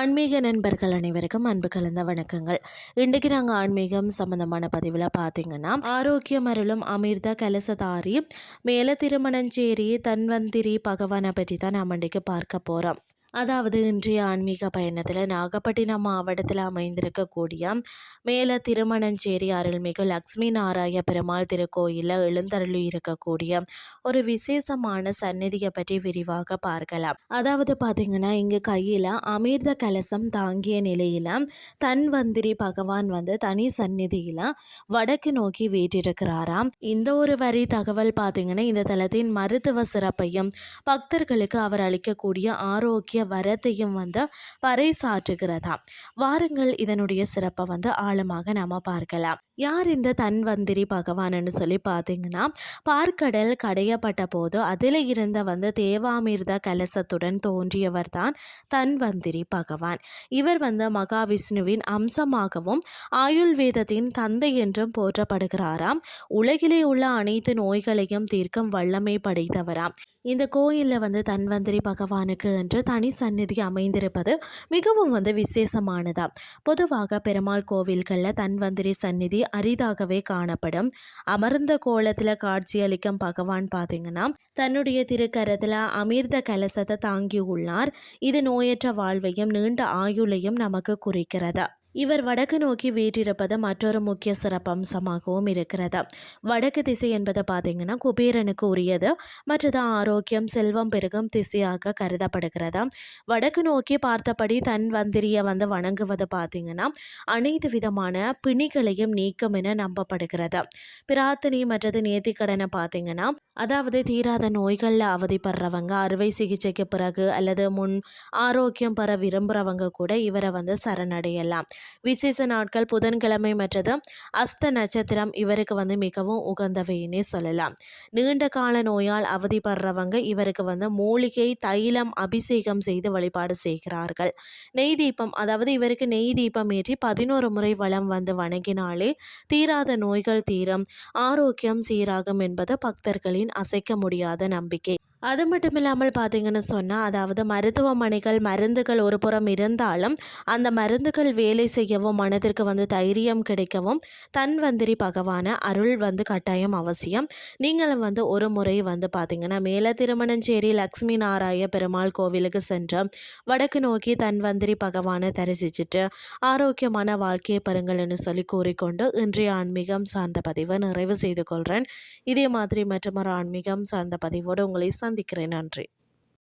ஆன்மீக நண்பர்கள் அனைவருக்கும் அன்பு கலந்த வணக்கங்கள். இன்றைக்கு நாங்கள் ஆன்மீகம் சம்பந்தமான பதிவில் பார்த்தீங்கன்னா, ஆரோக்கியம் அருளும் அமிர்த கலசதாரி மேல திருமணஞ்சேரி தன்வந்திரி பகவானை பற்றி தான் நாம் இன்றைக்கு பார்க்க போகிறோம். அதாவது இன்றைய ஆன்மீக பயணத்தில் நாகப்பட்டினம் மாவட்டத்தில் அமைந்திருக்கக்கூடிய மேல திருமணஞ்சேரி அருள்மிகு லக்ஷ்மி நாராய பெருமாள் திருக்கோயிலில் எழுந்தருளி இருக்கக்கூடிய ஒரு விசேஷமான சந்நிதியை பற்றி விரிவாக பார்க்கலாம். அதாவது பார்த்தீங்கன்னா, இங்கே கையில் அமிர்த கலசம் தாங்கிய நிலையில் தன்வந்திரி பகவான் தனி சந்நிதியில் வடக்கு நோக்கி வீற்றிருக்கிறாராம். இந்த ஒரு வரி தகவல் பார்த்தீங்கன்னா, இந்த தலத்தின் மருத்துவ சிறப்பையும் பக்தர்களுக்கு அவர் அளிக்கக்கூடிய ஆரோக்கிய வரத்தையும் பறைசாற்றுகிறதா. வாருங்கள் இதனுடைய சிறப்பை ஆழமாக நாம பார்க்கலாம். யார் இந்த தன்வந்திரி பகவான்னு சொல்லி பார்த்தீங்கன்னா, பார்க்கடல் கடையப்பட்ட போது அதில் இருந்த தேவாமிர்த கலசத்துடன் தோன்றியவர் தான் தன்வந்திரி பகவான். இவர் மகாவிஷ்ணுவின் அம்சமாகவும் ஆயுள்வேதத்தின் தந்தை என்றும் போற்றப்படுகிறாராம். உலகிலே உள்ள அனைத்து நோய்களையும் தீர்க்கும் வல்லமை படைத்தவராம். இந்த கோயிலில் தன்வந்திரி பகவானுக்கு என்று தனி சந்நிதி அமைந்திருப்பது மிகவும் விசேஷமானதா. பொதுவாக பெருமாள் கோவில்களில் தன்வந்திரி சந்நிதி அரிதாகவே காணப்படும். அமர்ந்த கோலத்தில் காட்சியளிக்கும் பகவான் பார்த்தீங்கன்னா, தன்னுடைய திருக்கரத்தில் அமிர்த கலசத்தை தாங்கி உள்ளார். இது நோயற்ற வாழ்வையும் நீண்ட ஆயுளையும் நமக்கு குறிக்கிறது. இவர் வடக்கு நோக்கி வீற்றிருப்பது மற்றொரு முக்கிய சிறப்பம்சமாகவும் இருக்கிறது. வடக்கு திசை என்பதை பார்த்தீங்கன்னா குபேரனுக்கு உரியது. மற்றது ஆரோக்கியம் செல்வம் பெருகும் திசையாக கருதப்படுகிறது. வடக்கு நோக்கி பார்த்தபடி தன்வந்திரியை வணங்குவது பார்த்தீங்கன்னா அனைத்து விதமான பிணிகளையும் நீக்கும் என நம்பப்படுகிறது. பிரார்த்தனை மற்றது நேர்த்திக்கடனை பார்த்தீங்கன்னா, அதாவது தீராத நோய்களில் அவதிப்படுறவங்க, அறுவை சிகிச்சைக்கு பிறகு அல்லது முன் ஆரோக்கியம் பெற விரும்புகிறவங்க கூட இவரை சரணடையலாம். விசேஷ நாட்கள் புதன்கிழமை மற்றது அஸ்த நட்சத்திரம் இவருக்கு மிகவும் உகந்தவைன்னே சொல்லலாம். நீண்ட கால நோயால் அவதிப்படுறவங்க இவருக்கு மூலிகை தைலம் அபிஷேகம் செய்து வழிபாடு செய்கிறார்கள். நெய் தீபம், அதாவது இவருக்கு நெய் தீபம் ஏற்றி 11 முறை வலம் வணங்கினாலே தீராத நோய்கள் தீரும், ஆரோக்கியம் சீராகும் என்பது பக்தர்களின் அசைக்க முடியாத நம்பிக்கை. அது மட்டும் இல்லாமல் பார்த்தீங்கன்னு சொன்னால், அதாவது மருத்துவமனைகள் மருந்துகள் ஒரு புறம் இருந்தாலும் அந்த மருந்துகள் வேலை செய்யவும் மனதிற்கு தைரியம் கிடைக்கவும் தன்வந்திரி பகவான அருள் கட்டாயம் அவசியம். நீங்களும் ஒரு முறை பார்த்தீங்கன்னா மேல திருமணஞ்சேரி லக்ஷ்மி நாராய பெருமாள் கோவிலுக்கு சென்று வடக்கு நோக்கி தன்வந்திரி பகவானை தரிசிச்சுட்டு ஆரோக்கியமான வாழ்க்கையை பெறுங்கள்னு சொல்லி கூறிக்கொண்டு இன்றைய ஆன்மீகம் சார்ந்த பதிவை நிறைவு செய்து கொள்கிறேன். இதே மாதிரி மற்றொரு ஆன்மீகம் சார்ந்த பதிவோடு உங்களை சந்திக்கிறேன். நன்றி.